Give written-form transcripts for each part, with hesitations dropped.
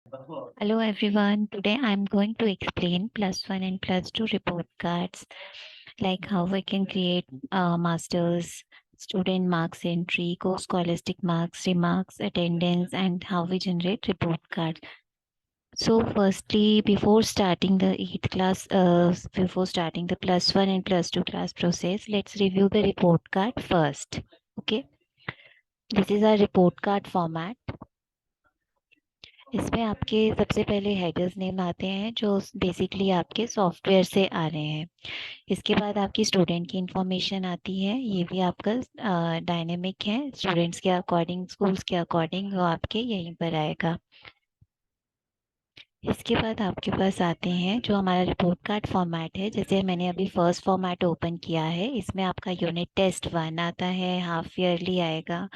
Hello everyone. Today I'm going to explain plus one and plus two report cards, like how we can create masters, student marks entry, co-scholastic marks, remarks, attendance, and how we generate report cards. So firstly, before starting the plus one and plus two class process, let's review the report card first. Okay, this is our report card format. इसमें आपके सबसे पहले headers name आते हैं जो basically आपके software से आ रहे हैं। इसके बाद आपकी स्टूडेंट की इंफॉर्मेशन आती है, ये भी आपका डायनेमिक है, स्टूडेंट्स के अकॉर्डिंग, स्कूल्स के अकॉर्डिंग वो आपके यहीं पर आएगा। इसके बाद आपके पास आते हैं जो हमारा रिपोर्ट कार्ड फॉर्मेट है। जैसे मैंने अभी फर्स्ट फॉर्मेट ओपन किया है, इसमें आपका यूनिट टेस्ट 1 आता है, हाफ ईयरली आएगा।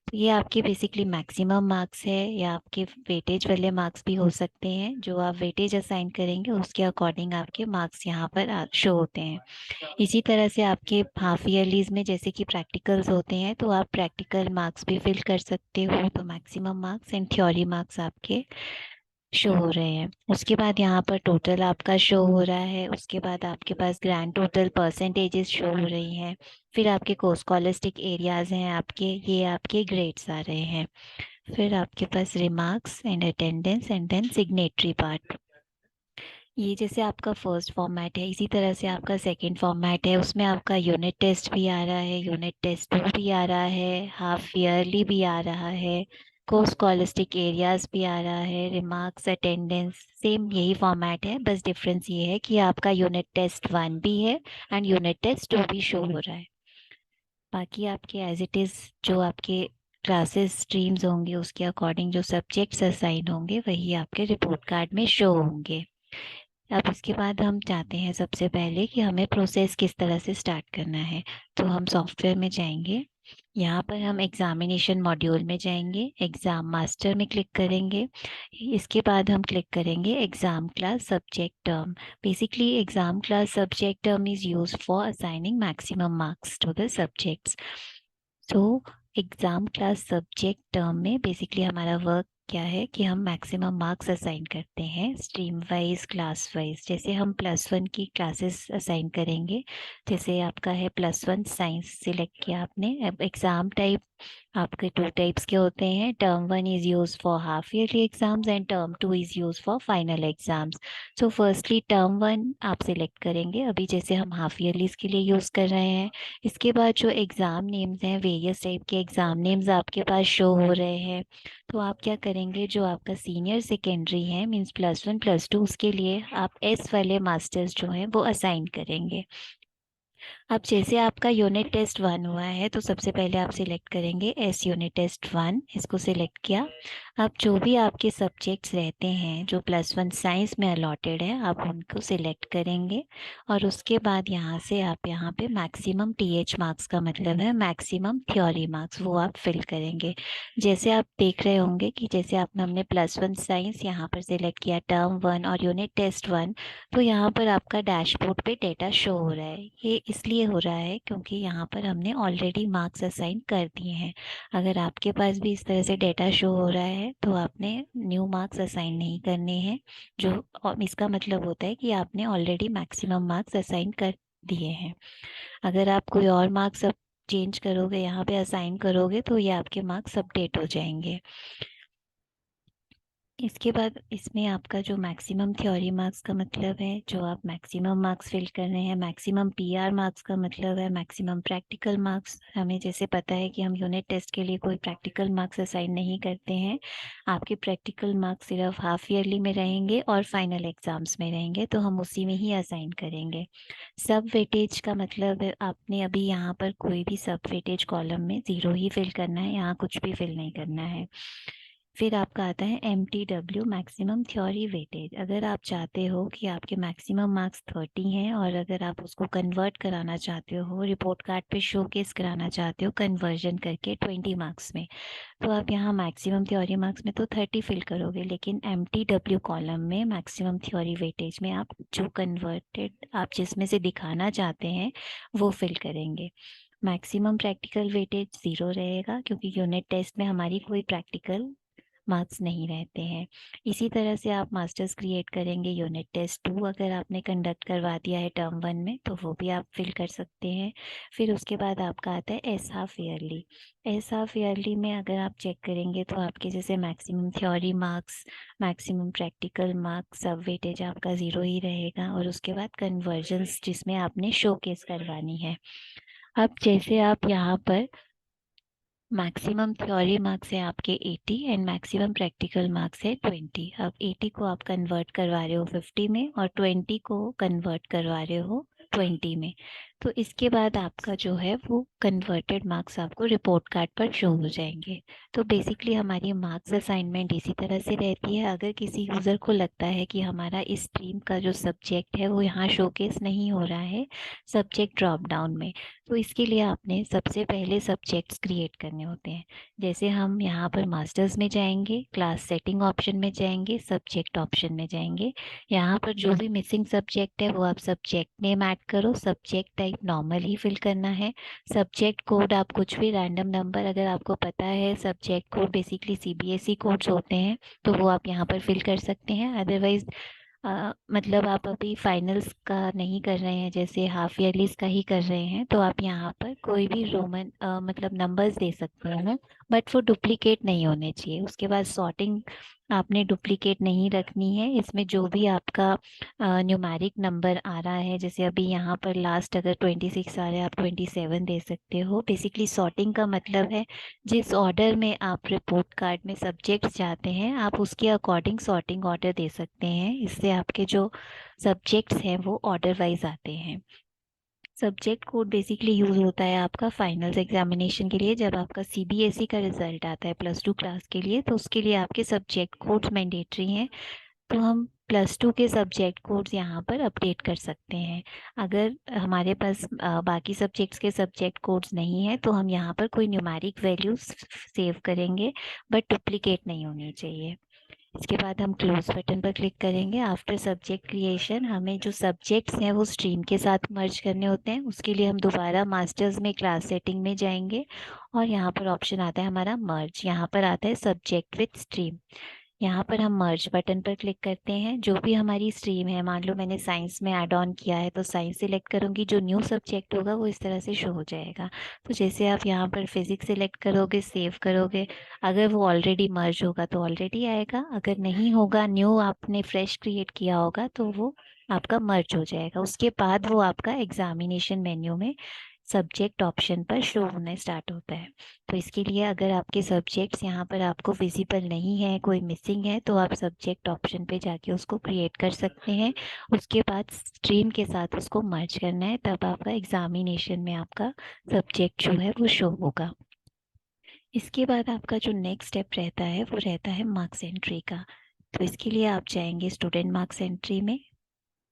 तो ये आपके बेसिकली मैक्सिमम मार्क्स है, या आपके वेटेज वाले मार्क्स भी हो सकते हैं। जो आप वेटेज असाइन करेंगे उसके अकॉर्डिंग आपके मार्क्स यहाँ पर शो होते हैं। इसी तरह से आपके हाफ ईयरलीज में जैसे कि प्रैक्टिकल्स होते हैं, तो आप प्रैक्टिकल मार्क्स भी फिल कर सकते हो। तो maximum marks and theory marks आपके शो हो रहे हैं। उसके बाद यहाँ पर टोटल आपका शो हो रहा है। उसके बाद आपके पास ग्रैंड टोटल परसेंटेजेस शो हो रही हैं। फिर आपके कोस्कोलिस्टिक एरियाज हैं आपके, ये आपके ग्रेड्स आ रहे हैं। फिर आपके पास remarks and attendance and then signatory part. ये जैसे आपका फर्स्ट फॉर्मेट है, इसी तरह से आपका सेकंड फॉर्मेट है। उसमें आपका यूनिट टेस्ट भी आ रहा है, यूनिट टेस्ट 2 भी आ रहा है, हाफ ईयरली भी आ रहा है, को स्कॉलिस्टिक एरियाज भी आ रहा है, रिमार्क्स, अटेंडेंस। सेम यही फॉर्मेट है, बस डिफरेंस ये है कि आपका यूनिट टेस्ट 1 भी है एंड यूनिट टेस्ट 2 भी शो हो रहा है। बाकी आपके एज इट इज़ जो आपके क्लासेस स्ट्रीम्स होंगे उसके अकॉर्डिंग जो सब्जेक्ट्स असाइन होंगे वही आपके रिपोर्ट कार्ड में शो होंगे। अब इसके बाद हम चाहते हैं सबसे पहले कि हमें प्रोसेस किस तरह से स्टार्ट करना है। तो हम सॉफ्टवेयर में जाएंगे, यहाँ पर हम एग्जामिनेशन मॉड्यूल में जाएंगे, एग्ज़ाम मास्टर में क्लिक करेंगे। इसके बाद हम क्लिक करेंगे exam class subject term. Basically exam class subject term is use for assigning maximum marks to the subjects. तो एग्ज़ाम क्लास सब्जेक्ट टर्म में बेसिकली हमारा वर्क क्या है कि हम मैक्सिमम मार्क्स असाइन करते हैं स्ट्रीम वाइज, क्लास वाइज। जैसे हम प्लस वन की क्लासेस असाइन करेंगे, जैसे आपका है प्लस वन साइंस सिलेक्ट किया आपने। अब एग्ज़ाम टाइप आपके 2 टाइप्स के होते हैं, term 1 is use for half yearly exams and term 2 is use for final exams. So firstly term 1 आप सिलेक्ट करेंगे, अभी जैसे हम हाफ ईयरलीज के लिए यूज़ कर रहे हैं। इसके बाद जो एग्ज़ाम नेम्स हैं, वेरियस टाइप के एग्ज़ाम नेम्स आपके पास शो हो रहे हैं। तो आप क्या करेंगे, जो आपका सीनियर सेकेंडरी है means plus one plus two, उसके लिए आप एस वाले मास्टर्स जो हैं वो असाइन करेंगे। अब जैसे आपका यूनिट टेस्ट 1 हुआ है तो सबसे पहले आप सिलेक्ट करेंगे एस यूनिट टेस्ट 1, इसको सिलेक्ट किया। अब जो भी आपके सब्जेक्ट्स रहते हैं जो प्लस वन साइंस में अलॉटेड है, आप उनको सिलेक्ट करेंगे। और उसके बाद यहाँ से आप यहाँ पे मैक्सिमम टीएच मार्क्स का मतलब है मैक्सिमम थ्योरी मार्क्स, वो आप फिल करेंगे। जैसे आप देख रहे होंगे कि जैसे आपने हमने प्लस वन साइंस यहाँ पर सिलेक्ट किया, टर्म 1 और यूनिट टेस्ट 1, तो यहाँ पर आपका डैशबोर्ड पे डेटा शो हो रहा है। ये इसलिए हो रहा है क्योंकि यहाँ पर हमने ऑलरेडी मार्क्स असाइन कर दिए हैं। अगर आपके पास भी इस तरह से डेटा शो हो रहा है तो आपने न्यू मार्क्स असाइन नहीं करने हैं, जो और इसका मतलब होता है कि आपने ऑलरेडी मैक्सिमम मार्क्स असाइन कर दिए हैं। अगर आप कोई और मार्क्स अब चेंज करोगे, यहाँ पे असाइन करोगे, तो ये आपके मार्क्स अपडेट हो जाएंगे। इसके बाद इसमें आपका जो मैक्सिमम थ्योरी मार्क्स का मतलब है, जो आप मैक्सिमम मार्क्स फिल कर रहे हैं, मैक्सिमम पीआर मार्क्स का मतलब है मैक्सिमम प्रैक्टिकल मार्क्स। हमें जैसे पता है कि हम यूनिट टेस्ट के लिए कोई प्रैक्टिकल मार्क्स असाइन नहीं करते हैं, आपके प्रैक्टिकल मार्क्स सिर्फ हाफ ईयरली में रहेंगे और फाइनल एग्जाम्स में रहेंगे, तो हम उसी में ही असाइन करेंगे। सब वेटेज का मतलब है आपने अभी यहाँ पर कोई भी सब वेटेज कॉलम में 0 ही फिल करना है, यहाँ कुछ भी फिल नहीं करना है। फिर आपका आता है MTW मैक्सिमम थ्योरी वेटेज। अगर आप चाहते हो कि आपके मैक्सिमम मार्क्स 30 हैं और अगर आप उसको कन्वर्ट कराना चाहते हो, रिपोर्ट कार्ड पे शोकेस कराना चाहते हो कन्वर्जन करके 20 मार्क्स में, तो आप यहाँ मैक्सिमम थ्योरी मार्क्स में तो 30 फिल करोगे, लेकिन MTW कॉलम में मैक्सिमम थ्योरी वेटेज में आप जो कन्वर्टेड आप जिसमें से दिखाना चाहते हैं वो फिल करेंगे। मैक्सिमम प्रैक्टिकल वेटेज 0 रहेगा क्योंकि यूनिट टेस्ट में हमारी कोई प्रैक्टिकल मार्क्स नहीं रहते हैं। इसी तरह से आप मास्टर्स क्रिएट करेंगे। यूनिट टेस्ट 2 अगर आपने कंडक्ट करवा दिया है टर्म 1 में तो वो भी आप फिल कर सकते हैं। फिर उसके बाद आपका आता है S half yearly. S half yearly में अगर आप चेक करेंगे तो आपके जैसे maximum theory marks, maximum practical marks, सब वेटेज आपका 0 ही रहेगा। और उसके बाद कन्वर्जन्स जिसमें आपने शोकेस करवानी है। अब जैसे आप यहाँ पर मैक्सिमम थ्योरी मार्क्स है आपके 80 एंड मैक्सिमम प्रैक्टिकल मार्क्स है 20। अब 80 को आप कन्वर्ट करवा रहे हो 50 में और 20 को कन्वर्ट करवा रहे हो 20 में। तो इसके बाद आपका जो है वो कन्वर्टेड मार्क्स आपको रिपोर्ट कार्ड पर शो हो जाएंगे। तो बेसिकली हमारी मार्क्स असाइनमेंट इसी तरह से रहती है। अगर किसी यूज़र को लगता है कि हमारा इस स्ट्रीम का जो सब्जेक्ट है वो यहाँ शोकेस नहीं हो रहा है सब्जेक्ट ड्रॉप डाउन में, तो इसके लिए आपने सबसे पहले सब्जेक्ट्स क्रिएट करने होते हैं। जैसे हम यहाँ पर मास्टर्स में जाएंगे, क्लास सेटिंग ऑप्शन में जाएंगे, सब्जेक्ट ऑप्शन में जाएंगे। यहाँ पर जो भी मिसिंग सब्जेक्ट है वो आप सब्जेक्ट नेम ऐड करो। सब्जेक्ट टाइप नॉर्मल ही फिल करना है। सब्जेक्ट कोड आप कुछ भी रैंडम नंबर, अगर आपको पता है subject code basically CBSE codes होते हैं तो वो आप यहाँ पर फिल कर सकते हैं। अदरवाइज मतलब आप अभी फाइनल्स का नहीं कर रहे हैं, जैसे हाफ ईयरलीज का ही कर रहे हैं, तो आप यहाँ पर कोई भी रोमन मतलब नंबर्स दे सकते हैं, बट वो डुप्लीकेट नहीं होने चाहिए। उसके बाद सॉर्टिंग आपने डुप्लीकेट नहीं रखनी है। इसमें जो भी आपका न्यूमेरिक नंबर आ रहा है, जैसे अभी यहाँ पर लास्ट अगर 26 आ रहा है आप 27 दे सकते हो। बेसिकली सॉर्टिंग का मतलब है जिस ऑर्डर में आप रिपोर्ट कार्ड में सब्जेक्ट्स चाहते हैं आप उसके अकॉर्डिंग सॉर्टिंग ऑर्डर दे सकते हैं। इससे आपके जो सब्जेक्ट्स हैं वो ऑर्डर वाइज आते हैं। सब्जेक्ट कोड बेसिकली यूज़ होता है आपका फाइनल्स एग्जामिनेशन के लिए। जब आपका सीबीएसई का रिजल्ट आता है +2 क्लास के लिए तो उसके लिए आपके सब्जेक्ट कोड्स मैंडेटरी हैं। तो हम +2 के सब्जेक्ट कोड्स यहाँ पर अपडेट कर सकते हैं। अगर हमारे पास बाकी सब्जेक्ट्स के सब्जेक्ट कोड्स नहीं है तो हम यहाँ पर कोई न्यूमेरिक वैल्यूज सेव करेंगे, बट डुप्लीकेट नहीं होनी चाहिए। इसके बाद हम क्लोज बटन पर क्लिक करेंगे। आफ्टर सब्जेक्ट क्रिएशन हमें जो सब्जेक्ट्स हैं वो स्ट्रीम के साथ मर्ज करने होते हैं। उसके लिए हम दोबारा मास्टर्स में क्लास सेटिंग में जाएंगे और यहाँ पर ऑप्शन आता है हमारा मर्ज। यहाँ पर आता है सब्जेक्ट विथ स्ट्रीम। यहाँ पर हम मर्ज बटन पर क्लिक करते हैं। जो भी हमारी स्ट्रीम है, मान लो मैंने साइंस में ऐड ऑन किया है तो साइंस सिलेक्ट करूँगी, जो न्यू सब्जेक्ट होगा वो इस तरह से शो हो जाएगा। तो जैसे आप यहाँ पर फिजिक्स सिलेक्ट करोगे, सेव करोगे, अगर वो ऑलरेडी मर्ज होगा तो ऑलरेडी आएगा, अगर नहीं होगा न्यू आपने फ्रेश क्रिएट किया होगा तो वो आपका मर्ज हो जाएगा। उसके बाद वो आपका एग्जामिनेशन मेन्यू में सब्जेक्ट ऑप्शन पर शो होने स्टार्ट होता है। तो इसके लिए अगर आपके सब्जेक्ट्स यहाँ पर आपको विजिबल नहीं है, कोई मिसिंग है, तो आप सब्जेक्ट ऑप्शन पे जाके उसको क्रिएट कर सकते हैं। उसके बाद स्ट्रीम के साथ उसको मर्ज करना है, तब आपका एग्जामिनेशन में आपका सब्जेक्ट जो है वो शो होगा। इसके बाद आपका जो नेक्स्ट स्टेप रहता है वो रहता है मार्क्स एंट्री का। तो इसके लिए आप जाएंगे स्टूडेंट मार्क्स एंट्री में,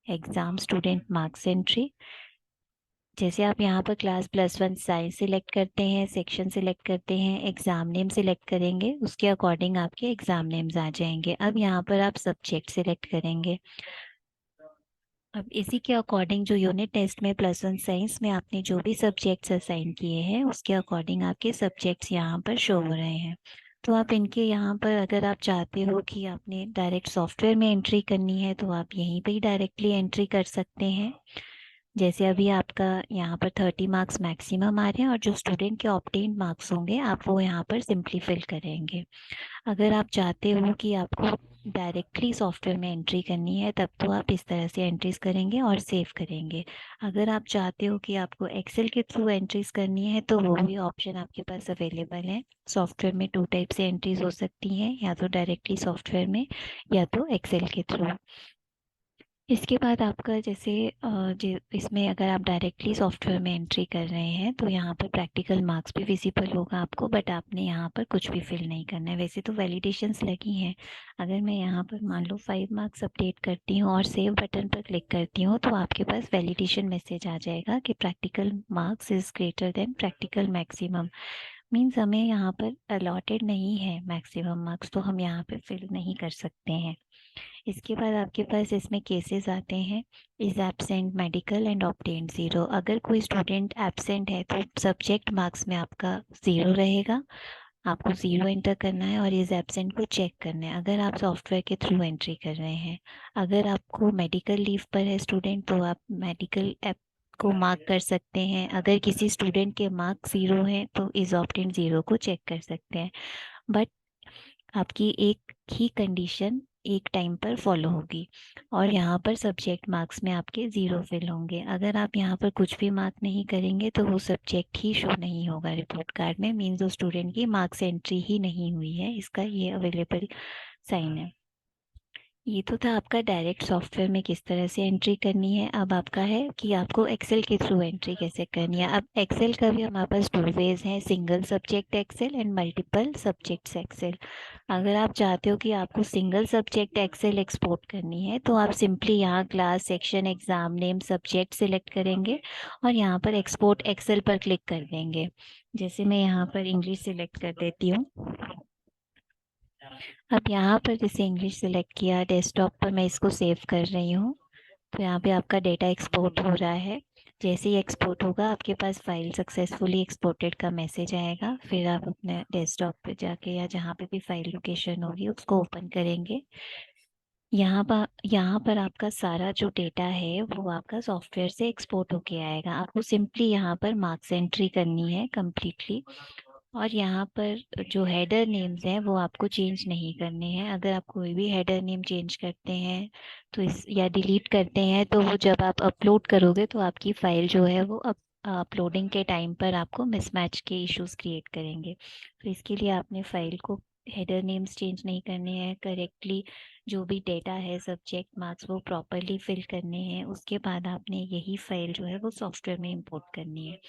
एग्ज़ाम स्टूडेंट मार्क्स एंट्री। जैसे आप यहाँ पर क्लास +1 साइंस सिलेक्ट करते हैं, सेक्शन सिलेक्ट करते हैं, एग्ज़ाम नेम सिलेक्ट करेंगे, उसके अकॉर्डिंग आपके एग्ज़ाम नेम्स आ जाएंगे। अब यहाँ पर आप सब्जेक्ट सिलेक्ट करेंगे। अब इसी के अकॉर्डिंग जो यूनिट टेस्ट में +1 साइंस में आपने जो भी सब्जेक्ट्स असाइन किए हैं उसके अकॉर्डिंग आपके सब्जेक्ट्स यहाँ पर शो हो रहे हैं। तो आप इनके यहाँ पर अगर आप चाहते हो कि आपने डायरेक्ट सॉफ्टवेयर में एंट्री करनी है तो आप यहीं पे ही डायरेक्टली एंट्री कर सकते हैं। जैसे अभी आपका यहाँ पर 30 मार्क्स मैक्सिमम आ रहे हैं और जो स्टूडेंट के ऑब्टेन्ड मार्क्स होंगे आप वो यहाँ पर सिंपली फिल करेंगे। अगर आप चाहते हो कि आपको डायरेक्टली सॉफ्टवेयर में एंट्री करनी है तब तो आप इस तरह से एंट्रीज करेंगे और सेव करेंगे। अगर आप चाहते हो कि आपको एक्सेल के थ्रू एंट्रीज करनी है तो वो भी ऑप्शन आपके पास अवेलेबल है। सॉफ्टवेयर में 2 टाइप से एंट्रीज हो सकती हैं, या तो डायरेक्टली सॉफ्टवेयर में या तो एक्सेल के थ्रू। इसके बाद आपका जैसे इसमें अगर आप डायरेक्टली सॉफ्टवेयर में एंट्री कर रहे हैं तो यहाँ पर प्रैक्टिकल मार्क्स भी विजिबल होगा आपको, बट आपने यहाँ पर कुछ भी फिल नहीं करना है। वैसे तो वैलिडेशंस लगी हैं। अगर मैं यहाँ पर मान लो 5 मार्क्स अपडेट करती हूँ और सेव बटन पर क्लिक करती हूँ तो आपके पास वैलिडेशन मैसेज आ जाएगा कि practical marks is greater than practical maximum. Means हमें यहाँ पर अलॉटेड नहीं है मैक्सिमम मार्क्स, तो हम यहाँ पर फिल नहीं कर सकते हैं। इसके बाद आपके पास इसमें केसेस आते हैं, is absent, medical and obtained 0। अगर कोई स्टूडेंट एब्सेंट है तो सब्जेक्ट मार्क्स में आपका 0 रहेगा। आपको 0 एंटर करना है और इस एब्सेंट को चेक करना है अगर आप सॉफ्टवेयर के थ्रू एंट्री कर रहे हैं। अगर आपको मेडिकल लीव पर है स्टूडेंट तो आप मेडिकल ऐप को मार्क कर सकते हैं। अगर किसी स्टूडेंट के मार्क्स 0 हैं तो इस ऑप्टेंट 0 को चेक कर सकते हैं। बट आपकी एक ही कंडीशन एक टाइम पर फॉलो होगी और यहाँ पर सब्जेक्ट मार्क्स में आपके 0 फिल होंगे। अगर आप यहाँ पर कुछ भी मार्क नहीं करेंगे तो वो सब्जेक्ट ही शो नहीं होगा रिपोर्ट कार्ड में, मीन्स उस स्टूडेंट की मार्क्स एंट्री ही नहीं हुई है, इसका ये अवेलेबल साइन है। ये तो था आपका डायरेक्ट सॉफ्टवेयर में किस तरह से एंट्री करनी है। अब आपका है कि आपको एक्सेल के थ्रू एंट्री कैसे करनी है। अब एक्सेल का भी हमारे पास 2 वेज हैं, single subject excel and multiple subjects excel. अगर आप चाहते हो कि आपको सिंगल सब्जेक्ट एक्सेल एक्सपोर्ट करनी है तो आप सिंपली यहाँ class section enzyme name subject select करेंगे और यहाँ पर एक्सपोर्ट एक्सेल पर क्लिक कर देंगे। जैसे मैं यहाँ पर इंग्लिश सिलेक्ट कर देती हूँ। अब यहाँ पर जैसे इंग्लिश सिलेक्ट किया, डेस्कटॉप पर मैं इसको सेव कर रही हूँ। तो यहाँ पे आपका डेटा एक्सपोर्ट हो रहा है। जैसे ही एक्सपोर्ट होगा आपके पास फाइल सक्सेसफुली एक्सपोर्टेड का मैसेज आएगा। फिर आप अपने डेस्कटॉप पे जाके या जहाँ पे भी फाइल लोकेशन होगी उसको ओपन करेंगे। यहाँ पर आपका सारा जो डेटा है वो आपका सॉफ्टवेयर से एक्सपोर्ट होके आएगा। आपको सिंपली यहाँ पर मार्क्स एंट्री करनी है कम्प्लीटली। और यहाँ पर जो हेडर नेम्स हैं वो आपको चेंज नहीं करने हैं। अगर आप कोई भी हेडर नेम चेंज करते हैं तो इस या डिलीट करते हैं तो वो जब आप अपलोड करोगे तो आपकी फ़ाइल जो है वो अपलोडिंग के टाइम पर आपको मिसमैच के इश्यूज क्रिएट करेंगे। तो इसके लिए आपने फ़ाइल को हेडर नेम्स चेंज नहीं करने हैं, करेक्टली जो भी डेटा है सब्जेक्ट मार्क्स वो प्रॉपरली फिल करने हैं। उसके बाद आपने यही फ़ाइल जो है वो सॉफ्टवेयर में इंपोर्ट करनी है।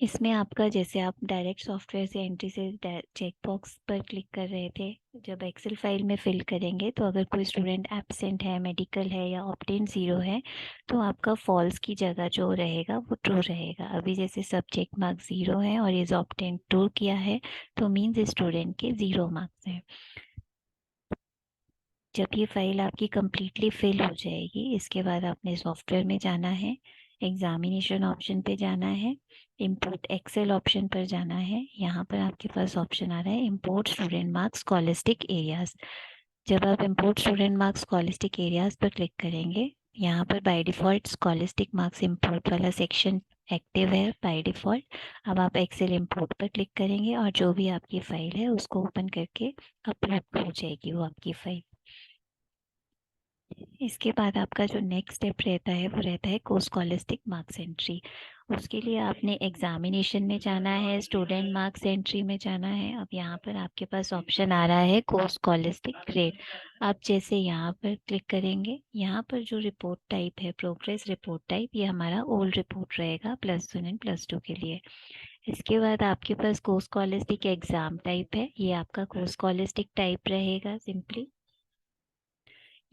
इसमें आपका जैसे आप डायरेक्ट सॉफ्टवेयर से एंट्री से चेक बॉक्स पर क्लिक कर रहे थे, जब एक्सेल फाइल में फिल करेंगे तो अगर कोई स्टूडेंट एब्सेंट है, मेडिकल है या ऑप्टेन 0 है तो आपका फॉल्स की जगह जो रहेगा वो ट्रू रहेगा। अभी जैसे सब्जेक्ट मार्क्स 0 है और इस ऑप्टेन ट्रू किया है तो मीन्स स्टूडेंट के 0 मार्क्स हैं। जब ये फाइल आपकी कम्प्लीटली फिल हो जाएगी इसके बाद आपने सॉफ्टवेयर में जाना है, एग्जामिनेशन ऑप्शन पे जाना है, इंपोर्ट एक्सेल ऑप्शन पर जाना है। यहाँ पर आपके पास ऑप्शन आ रहा है import student marks scholastic areas. जब आप import student marks scholastic areas पर क्लिक करेंगे यहाँ पर by default scholastic marks import वाला सेक्शन एक्टिव है बाय डिफ़ॉल्ट। अब आप एक्सेल इंपोर्ट पर क्लिक करेंगे और जो भी आपकी फ़ाइल है उसको ओपन करके अपलोड हो जाएगी वो आपकी फ़ाइल। इसके बाद आपका जो नेक्स्ट स्टेप रहता है वो रहता है कोर्स स्कॉलस्टिक मार्क्स एंट्री। उसके लिए आपने एग्जामिनेशन में जाना है, स्टूडेंट मार्क्स एंट्री में जाना है। अब यहाँ पर आपके पास ऑप्शन आ रहा है कोर्स स्कॉलस्टिक ग्रेड। आप जैसे यहाँ पर क्लिक करेंगे, यहाँ पर जो रिपोर्ट टाइप है प्रोग्रेस रिपोर्ट टाइप, ये हमारा ओल्ड रिपोर्ट रहेगा +1 एंड +2 के लिए। इसके बाद आपके पास कोर्स स्कॉलस्टिक एग्ज़ाम टाइप है, ये आपका कोर्स स्कॉलस्टिक टाइप रहेगा। सिंपली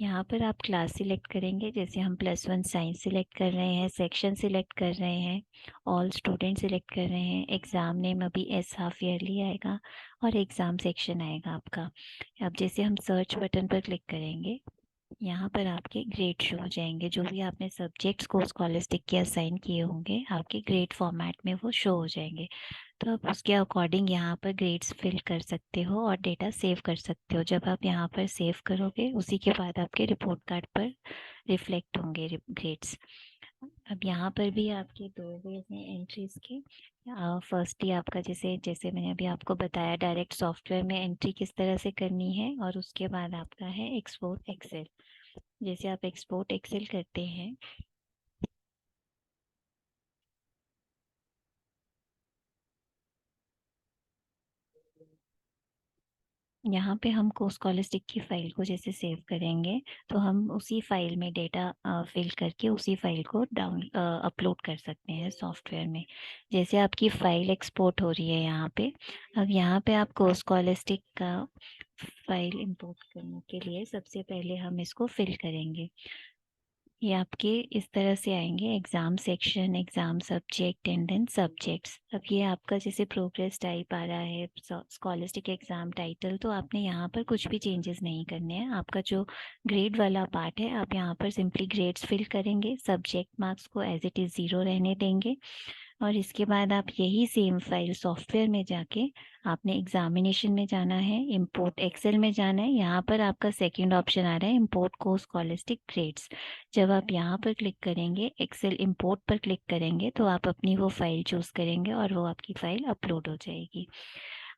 यहाँ पर आप क्लास सिलेक्ट करेंगे, जैसे हम +1 साइंस सिलेक्ट कर रहे हैं, सेक्शन सिलेक्ट कर रहे हैं, ऑल स्टूडेंट सिलेक्ट कर रहे हैं। एग्ज़ाम नेम अभी एस हाफ ईयरली आएगा और एग्ज़ाम सेक्शन आएगा आपका। अब जैसे हम सर्च बटन पर क्लिक करेंगे यहाँ पर आपके ग्रेड शो हो जाएंगे। जो भी आपने सब्जेक्ट्स को स्कॉलस्टिक के असाइन किए होंगे आपके ग्रेड फॉर्मेट में वो शो हो जाएंगे। तो आप उसके अकॉर्डिंग यहाँ पर ग्रेड्स फिल कर सकते हो और डेटा सेव कर सकते हो। जब आप यहाँ पर सेव करोगे उसी के बाद आपके रिपोर्ट कार्ड पर रिफ्लेक्ट होंगे ग्रेड्स। अब यहाँ पर भी आपके 2 वेज हैं एंट्रीज के। फर्स्टली आपका जैसे जैसे मैंने अभी आपको बताया डायरेक्ट सॉफ्टवेयर में एंट्री किस तरह से करनी है, और उसके बाद आपका है एक्सपोर्ट एक्सेल। जैसे आप एक्सपोर्ट एक्सेल करते हैं यहाँ पे हम स्कॉलस्टिक की फ़ाइल को जैसे सेव करेंगे तो हम उसी फाइल में डेटा फिल करके उसी फाइल को अपलोड कर सकते हैं सॉफ्टवेयर में। जैसे आपकी फ़ाइल एक्सपोर्ट हो रही है यहाँ पे, अब यहाँ पे आपको स्कॉलस्टिक का फाइल इंपोर्ट करने के लिए सबसे पहले हम इसको फिल करेंगे। ये आपके इस तरह से आएंगे, exam section, exam subject and then subjects. अब ये आपका जैसे प्रोग्रेस टाइप आ रहा है स्कॉलस्टिक एग्ज़ाम टाइटल, तो आपने यहाँ पर कुछ भी चेंजेस नहीं करने हैं। आपका जो ग्रेड वाला पार्ट है आप यहाँ पर सिंपली ग्रेड्स फिल करेंगे, सब्जेक्ट मार्क्स को एज इट इज़ 0 रहने देंगे और इसके बाद आप यही सेम फाइल सॉफ्टवेयर में जाके आपने एग्जामिनेशन में जाना है, इंपोर्ट एक्सेल में जाना है। यहाँ पर आपका सेकंड ऑप्शन आ रहा है इंपोर्ट कोर्स स्कॉलस्टिक ग्रेड्स। जब आप यहाँ पर क्लिक करेंगे, एक्सेल इंपोर्ट पर क्लिक करेंगे, तो आप अपनी वो फाइल चूज़ करेंगे और वो आपकी फाइल अपलोड हो जाएगी।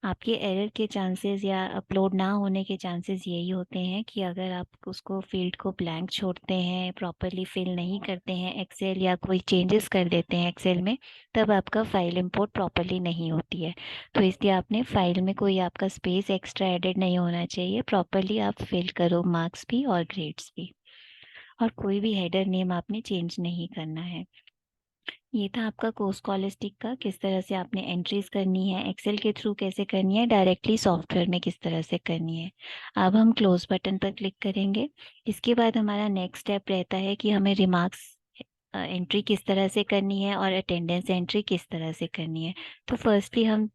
आपके एरर के चांसेस या अपलोड ना होने के चांसेस यही होते हैं कि अगर आप उसको फील्ड को ब्लैंक छोड़ते हैं, प्रॉपरली फिल नहीं करते हैं एक्सेल, या कोई चेंजेस कर देते हैं एक्सेल में, तब आपका फाइल इंपोर्ट प्रॉपरली नहीं होती है। तो इसलिए आपने फाइल में कोई आपका स्पेस एक्स्ट्रा एडेड नहीं होना चाहिए, प्रॉपरली आप फिल करो मार्क्स भी और ग्रेड्स भी। और कोई भी हेडर नेम आपने चेंज नहीं करना है। ये था आपका कोर्स कॉलिस्टिक का, किस तरह से आपने एंट्रीज करनी है, एक्सेल के थ्रू कैसे करनी है, डायरेक्टली सॉफ्टवेयर में किस तरह से करनी है। अब हम क्लोज बटन पर क्लिक करेंगे। इसके बाद हमारा नेक्स्ट स्टेप रहता है कि हमें रिमार्क्स एंट्री किस तरह से करनी है और अटेंडेंस एंट्री किस तरह से करनी है। तो फर्स्टली हम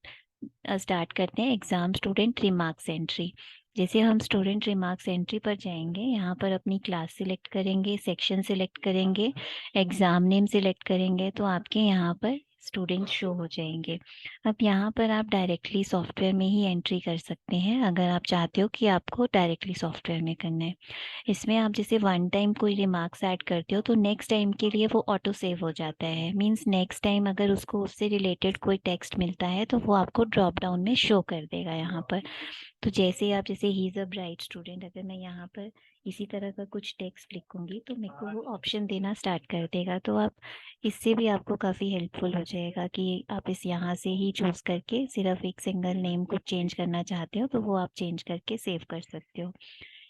स्टार्ट करते हैं एग्ज़ाम स्टूडेंट रिमार्क्स एंट्री। जैसे हम स्टूडेंट रिमार्क्स एंट्री पर जाएंगे, यहाँ पर अपनी क्लास सिलेक्ट करेंगे, सेक्शन सिलेक्ट करेंगे, एग्ज़ाम नेम सिलेक्ट करेंगे, तो आपके यहाँ पर स्टूडेंट शो हो जाएंगे। अब यहाँ पर आप डायरेक्टली सॉफ्टवेयर में ही एंट्री कर सकते हैं अगर आप चाहते हो कि आपको डायरेक्टली सॉफ्टवेयर में करना है। इसमें आप जैसे वन टाइम कोई रिमार्क्स ऐड करते हो तो नेक्स्ट टाइम के लिए वो ऑटो सेव हो जाता है। मींस नेक्स्ट टाइम अगर उसको उससे रिलेटेड कोई टेक्स्ट मिलता है तो वो आपको ड्रॉप डाउन में शो कर देगा यहाँ पर। तो जैसे आप जैसे he is a bright student, अगर मैं यहाँ पर इसी तरह का कुछ टेक्स्ट लिखूंगी तो मेरे को वो ऑप्शन देना स्टार्ट कर देगा। तो आप इससे भी आपको काफ़ी हेल्पफुल हो जाएगा कि आप इस यहाँ से ही चूज़ करके सिर्फ एक सिंगल नेम को चेंज करना चाहते हो तो वो आप चेंज करके सेव कर सकते हो।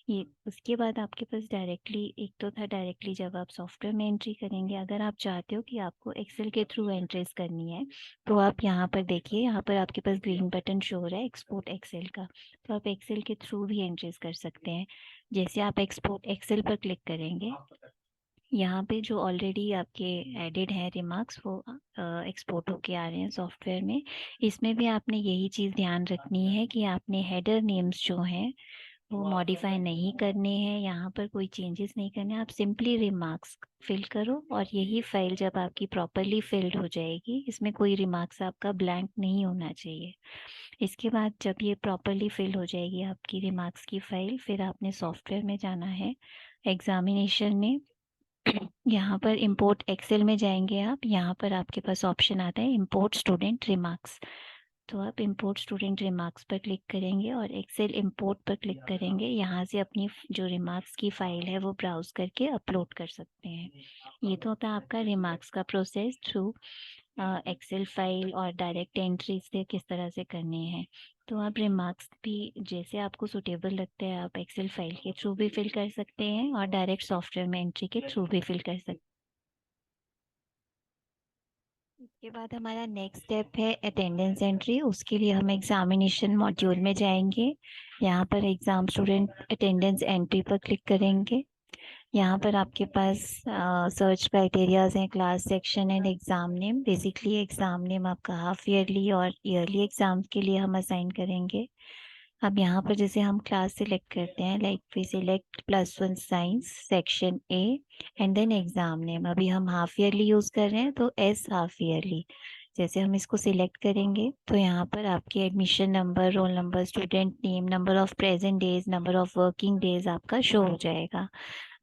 ये उसके बाद आपके पास डायरेक्टली एक तो था डायरेक्टली जब आप सॉफ्टवेयर में एंट्री करेंगे। अगर आप चाहते हो कि आपको एक्सेल के थ्रू एंट्रीज करनी है तो आप यहाँ पर देखिए, यहाँ पर आपके पास ग्रीन बटन शो हो रहा है एक्सपोर्ट एक्सेल का। तो आप एक्सेल के थ्रू भी एंट्रीज कर सकते हैं। जैसे आप एक्सपोर्ट एक्सेल पर क्लिक करेंगे, यहाँ पे जो ऑलरेडी आपके एडिड है रिमार्क्स वो एक्सपोर्ट होके आ रहे हैं सॉफ्टवेयर में। इसमें भी आपने यही चीज़ ध्यान रखनी है कि आपने हेडर नेम्स जो हैं वो मॉडिफाई नहीं करने हैं, यहाँ पर कोई चेंजेस नहीं करने। आप सिंपली रिमार्क्स फिल करो और यही फाइल जब आपकी प्रॉपरली फिल्ड हो जाएगी, इसमें कोई रिमार्क्स आपका ब्लैंक नहीं होना चाहिए। इसके बाद जब ये प्रॉपरली फिल हो जाएगी आपकी रिमार्क्स की फाइल, फिर आपने सॉफ्टवेयर में जाना है, एग्जामिनेशन में यहाँ पर इंपोर्ट एक्सेल में जाएंगे आप। यहाँ पर आपके पास ऑप्शन आता है इंपोर्ट स्टूडेंट रिमार्क्स। तो आप इंपोर्ट स्टूडेंट रिमार्क्स पर क्लिक करेंगे और एक्सेल इंपोर्ट पर क्लिक करेंगे। यहाँ से अपनी जो रिमार्क्स की फाइल है वो ब्राउज करके अपलोड कर सकते हैं। ये तो होता है आपका रिमार्क्स का प्रोसेस थ्रू एक्सेल फाइल और डायरेक्ट एंट्री से किस तरह से करनी है। तो आप रिमार्क्स भी जैसे आपको सुटेबल लगता है आप एक्सेल फाइल के थ्रू भी फिल कर सकते हैं और डायरेक्ट सॉफ्टवेयर में एंट्री के थ्रू भी फिल कर सकते हैं। इसके बाद हमारा नेक्स्ट स्टेप है अटेंडेंस एंट्री। उसके लिए हम एग्जामिनेशन मॉड्यूल में जाएंगे, यहाँ पर एग्ज़ाम स्टूडेंट अटेंडेंस एंट्री पर क्लिक करेंगे। यहाँ पर आपके पास सर्च क्राइटेरियाज हैं, class section and exam name. Basically exam name आपका हाफ ईयरली और ईयरली एग्ज़ाम्स के लिए हम असाइन करेंगे। अब यहाँ पर जैसे हम क्लास सिलेक्ट करते हैं, like we select +1 science section A and then exam name. अभी हम हाफ ईयरली यूज़ कर रहे हैं तो एस हाफ ईयरली। जैसे हम इसको सिलेक्ट करेंगे तो यहाँ पर आपके admission number, roll number, student name, number of present days, number of working days आपका शो हो जाएगा।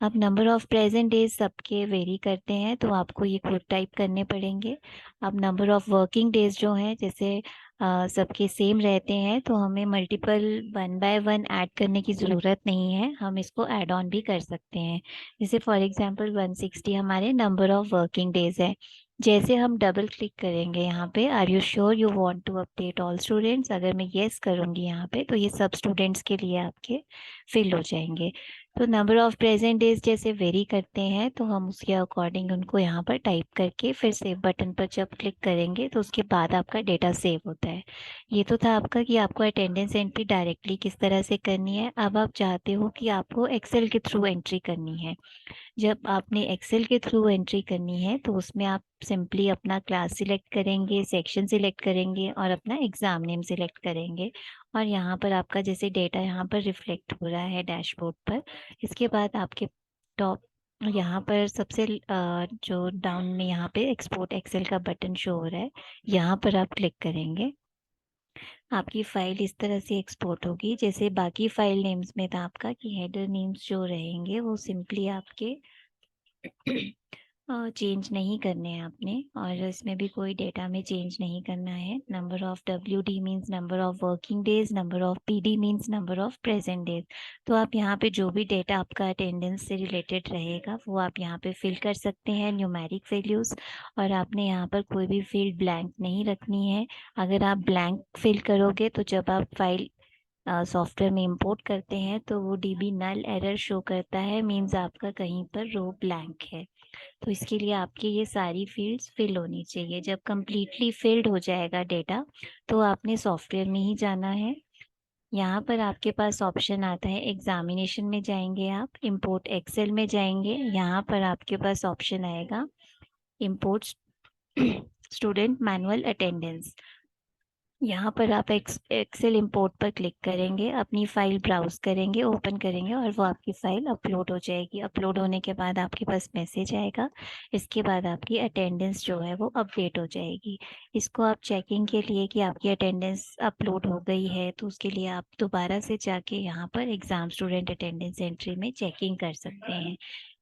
अब नंबर ऑफ़ प्रेजेंट डेज सबके वेरी करते हैं तो आपको ये खुद टाइप करने पड़ेंगे। अब नंबर ऑफ़ वर्किंग डेज जो हैं जैसे सबके सेम रहते हैं तो हमें मल्टीपल 1 बाय 1 ऐड करने की ज़रूरत नहीं है, हम इसको ऐड ऑन भी कर सकते हैं। जैसे फॉर एग्जांपल 160 हमारे नंबर ऑफ़ वर्किंग डेज है। जैसे हम डबल क्लिक करेंगे यहाँ पे, are you sure you want to update all students, अगर मैं येस करूँगी यहाँ पे तो ये सब स्टूडेंट्स के लिए आपके फिल हो जाएंगे। तो नंबर ऑफ़ प्रेजेंट डेज जैसे वेरी करते हैं तो हम उसके अकॉर्डिंग उनको यहाँ पर टाइप करके फिर सेव बटन पर जब क्लिक करेंगे तो उसके बाद आपका डेटा सेव होता है। ये तो था आपका कि आपको अटेंडेंस एंट्री डायरेक्टली किस तरह से करनी है। अब आप चाहते हो कि आपको एक्सेल के थ्रू एंट्री करनी है। जब आपने एक्सेल के थ्रू एंट्री करनी है तो उसमें आप सिंपली अपना क्लास सिलेक्ट करेंगे, सेक्शन सिलेक्ट करेंगे और अपना एग्ज़ाम नेम सिलेक्ट करेंगे। और यहाँ पर आपका जैसे डेटा यहाँ पर रिफ्लेक्ट हो रहा है डैशबोर्ड पर। इसके बाद आपके टॉप यहाँ पर सबसे जो डाउन में यहाँ पे एक्सपोर्ट एक्सेल का बटन शो हो रहा है, यहाँ पर आप क्लिक करेंगे। आपकी फाइल इस तरह से एक्सपोर्ट होगी जैसे बाकी फाइल नेम्स में था आपका कि हेडर नेम्स जो रहेंगे वो सिंपली आपके चेंज नहीं करने हैं आपने, और इसमें भी कोई डेटा में चेंज नहीं करना है। Number of WD means number of working days, number of PD means number of present days. तो आप यहाँ पे जो भी डेटा आपका अटेंडेंस से रिलेटेड रहेगा वो आप यहाँ पे फिल कर सकते हैं, न्यूमेरिक वैल्यूज़। और आपने यहाँ पर कोई भी फील्ड ब्लैंक नहीं रखनी है। अगर आप ब्लैंक फिल करोगे तो जब आप फाइल सॉफ्टवेयर में इंपोर्ट करते हैं तो वो DB नल एरर शो करता है, मीन्स आपका कहीं पर रो ब्लैंक है। तो इसके लिए आपकी ये सारी फील्ड्स फिल होनी चाहिए। जब कंप्लीटली फिल्ड हो जाएगा डेटा तो आपने सॉफ्टवेयर में ही जाना है। यहाँ पर आपके पास ऑप्शन आता है, एग्जामिनेशन में जाएंगे आप, इंपोर्ट एक्सेल में जाएंगे, यहाँ पर आपके पास ऑप्शन आएगा इंपोर्ट स्टूडेंट मैनुअल अटेंडेंस। यहाँ पर आप एक्सेल इंपोर्ट पर क्लिक करेंगे, अपनी फाइल ब्राउज करेंगे, ओपन करेंगे और वो आपकी फाइल अपलोड हो जाएगी। अपलोड होने के बाद आपके पास मैसेज आएगा, इसके बाद आपकी अटेंडेंस जो है वो अपडेट हो जाएगी। इसको आप चेकिंग के लिए कि आपकी अटेंडेंस अपलोड हो गई है तो उसके लिए आप दोबारा से जाके यहाँ पर एग्ज़ाम स्टूडेंट अटेंडेंस एंट्री में चेकिंग कर सकते हैं।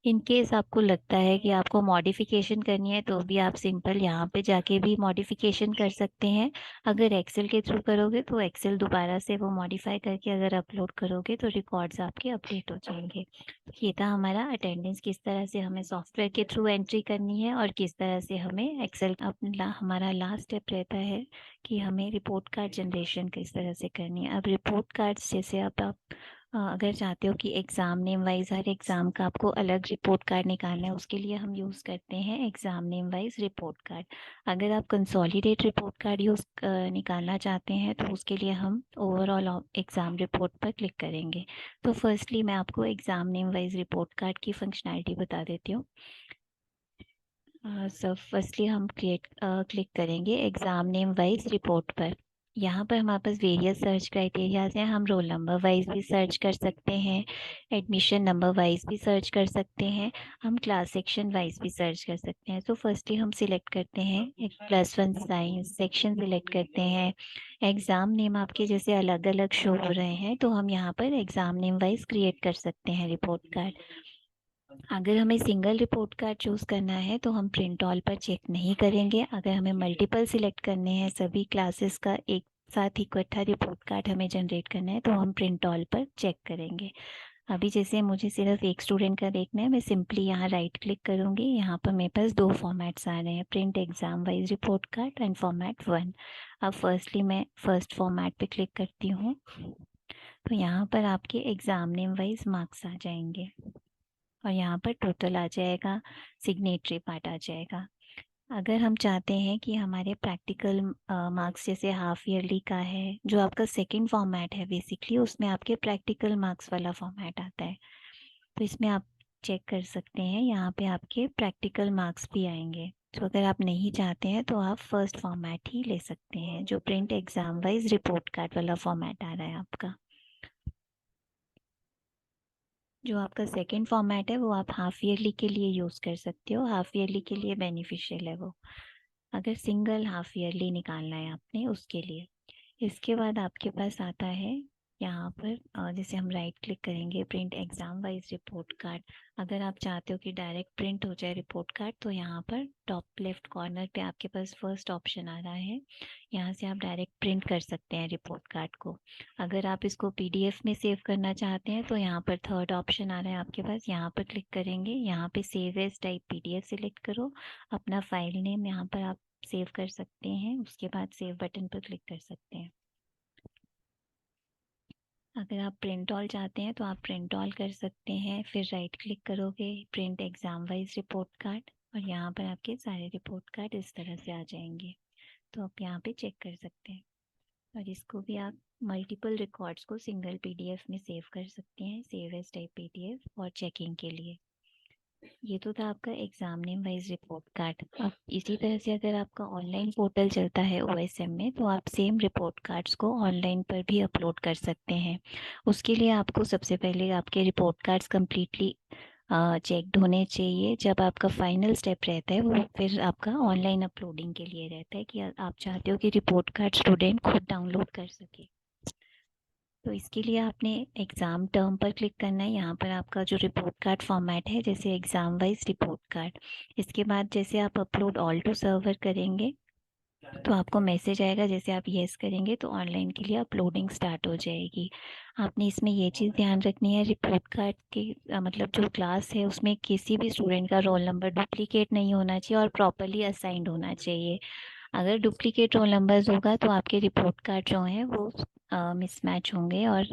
इन केस आपको लगता है कि आपको मॉडिफिकेशन करनी है तो भी आप सिंपल यहाँ पे जाके भी मॉडिफिकेशन कर सकते हैं। अगर एक्सेल के थ्रू करोगे तो एक्सेल दोबारा से वो मॉडिफाई करके अगर अपलोड करोगे तो रिकॉर्ड्स आपके अपडेट हो जाएंगे। तो ये था हमारा अटेंडेंस, किस तरह से हमें सॉफ्टवेयर के थ्रू एंट्री करनी है और किस तरह से हमें एक्सेल हमारा लास्ट स्टेप रहता है कि हमें रिपोर्ट कार्ड जनरेशन किस तरह से करनी है। अब रिपोर्ट कार्ड्स जैसे आप अगर चाहते हो कि एग्ज़ाम नेम वाइज हर एग्ज़ाम का आपको अलग रिपोर्ट कार्ड निकालना है, उसके लिए हम यूज़ करते हैं exam name wise report card. अगर आप कंसोलिडेट रिपोर्ट कार्ड निकालना चाहते हैं तो उसके लिए हम ओवरऑल एग्ज़ाम रिपोर्ट पर क्लिक करेंगे। तो फर्स्टली मैं आपको exam name wise report card की फंक्शनैलिटी बता देती हूँ। सो फर्स्टली हम क्लिक करेंगे एग्ज़ाम नेम वाइज रिपोर्ट पर। यहाँ पर हमारे पास वेरियस सर्च क्राइटेरियाज हैं। हम रोल नंबर वाइज भी सर्च कर सकते हैं, एडमिशन नंबर वाइज भी सर्च कर सकते हैं, हम क्लास सेक्शन वाइज भी सर्च कर सकते हैं। तो फर्स्टली हम सिलेक्ट करते हैं एक +1 साइंस सेक्शन सिलेक्ट करते हैं। एग्ज़ाम नेम आपके जैसे अलग अलग शो हो रहे हैं तो हम यहाँ पर एग्ज़ाम नेम वाइज क्रिएट कर सकते हैं रिपोर्ट कार्ड। अगर हमें सिंगल रिपोर्ट कार्ड चूज़ करना है तो हम प्रिंट ऑल पर चेक नहीं करेंगे। अगर हमें मल्टीपल सिलेक्ट करने हैं, सभी क्लासेस का एक साथ इकट्ठा रिपोर्ट कार्ड हमें जनरेट करना है तो हम प्रिंट ऑल पर चेक करेंगे। अभी जैसे मुझे सिर्फ एक स्टूडेंट का देखना है, मैं सिंपली यहाँ राइट क्लिक करूँगी। यहाँ पर मेरे पास दो फॉर्मेट्स आ रहे हैं, print exam wise report card and format 1। अब फर्स्टली मैं फर्स्ट फॉर्मेट पे क्लिक करती हूँ तो यहाँ पर आपके एग्ज़ाम नेम वाइज मार्क्स आ जाएंगे और यहाँ पर टोटल आ जाएगा, सिग्नेटरी पार्ट आ जाएगा। अगर हम चाहते हैं कि हमारे प्रैक्टिकल मार्क्स जैसे हाफ ईयरली का है जो आपका सेकंड फॉर्मेट है, बेसिकली उसमें आपके प्रैक्टिकल मार्क्स वाला फॉर्मेट आता है। तो इसमें आप चेक कर सकते हैं, यहाँ पे आपके प्रैक्टिकल मार्क्स भी आएंगे। तो अगर आप नहीं चाहते हैं तो आप फर्स्ट फॉर्मेट ही ले सकते हैं जो print exam wise report card वाला फॉर्मेट आ रहा है आपका। जो आपका सेकंड फॉर्मेट है वो आप हाफ ईयरली के लिए यूज़ कर सकते हो, हाफ ईयरली के लिए बेनिफिशियल है वो, अगर सिंगल हाफ ईयरली निकालना है आपने उसके लिए। इसके बाद आपके पास आता है यहाँ पर जैसे हम राइट क्लिक करेंगे print exam wise report card. अगर आप चाहते हो कि डायरेक्ट प्रिंट हो जाए रिपोर्ट कार्ड तो यहाँ पर टॉप लेफ्ट कॉर्नर पे आपके पास फर्स्ट ऑप्शन आ रहा है, यहाँ से आप डायरेक्ट प्रिंट कर सकते हैं रिपोर्ट कार्ड को। अगर आप इसको PDF में सेव करना चाहते हैं तो यहाँ पर थर्ड ऑप्शन आ रहा है आपके पास, यहाँ पर क्लिक करेंगे, यहाँ पे save as type PDF select करो, अपना फाइल नेम यहाँ पर आप सेव कर सकते हैं, उसके बाद सेव बटन पर क्लिक कर सकते हैं। अगर आप प्रिंट ऑल चाहते हैं तो आप प्रिंट ऑल कर सकते हैं, फिर राइट क्लिक करोगे print exam wise report card और यहाँ पर आपके सारे रिपोर्ट कार्ड इस तरह से आ जाएंगे। तो आप यहाँ पे चेक कर सकते हैं और इसको भी आप मल्टीपल रिकॉर्ड्स को सिंगल PDF में सेव कर सकते हैं, सेव एज टाइप PDF और चेकिंग के लिए। ये तो था आपका exam name wise report card. अब इसी तरह से अगर आपका ऑनलाइन पोर्टल चलता है OSM में तो आप सेम रिपोर्ट कार्ड्स को ऑनलाइन पर भी अपलोड कर सकते हैं। उसके लिए आपको सबसे पहले आपके रिपोर्ट कार्ड्स कम्प्लीटली चेक्ड होने चाहिए। जब आपका फाइनल स्टेप रहता है वो फिर आपका ऑनलाइन अपलोडिंग के लिए रहता है कि आप चाहते हो कि रिपोर्ट कार्ड स्टूडेंट खुद डाउनलोड कर सके। तो इसके लिए आपने एग्ज़ाम टर्म पर क्लिक करना है। यहाँ पर आपका जो रिपोर्ट कार्ड फॉर्मेट है जैसे एग्ज़ाम वाइज रिपोर्ट कार्ड, इसके बाद जैसे आप अपलोड ऑल टू सर्वर करेंगे तो आपको मैसेज आएगा, जैसे आप येस करेंगे तो ऑनलाइन के लिए अपलोडिंग स्टार्ट हो जाएगी। आपने इसमें ये चीज़ ध्यान रखनी है, रिपोर्ट कार्ड के मतलब जो क्लास है उसमें किसी भी स्टूडेंट का रोल नंबर डुप्लीकेट नहीं होना चाहिए और प्रॉपरली असाइंड होना चाहिए। अगर डुप्लीकेट रोल नंबर्स होगा तो आपके रिपोर्ट कार्ड जो हैं वो मिसमैच होंगे और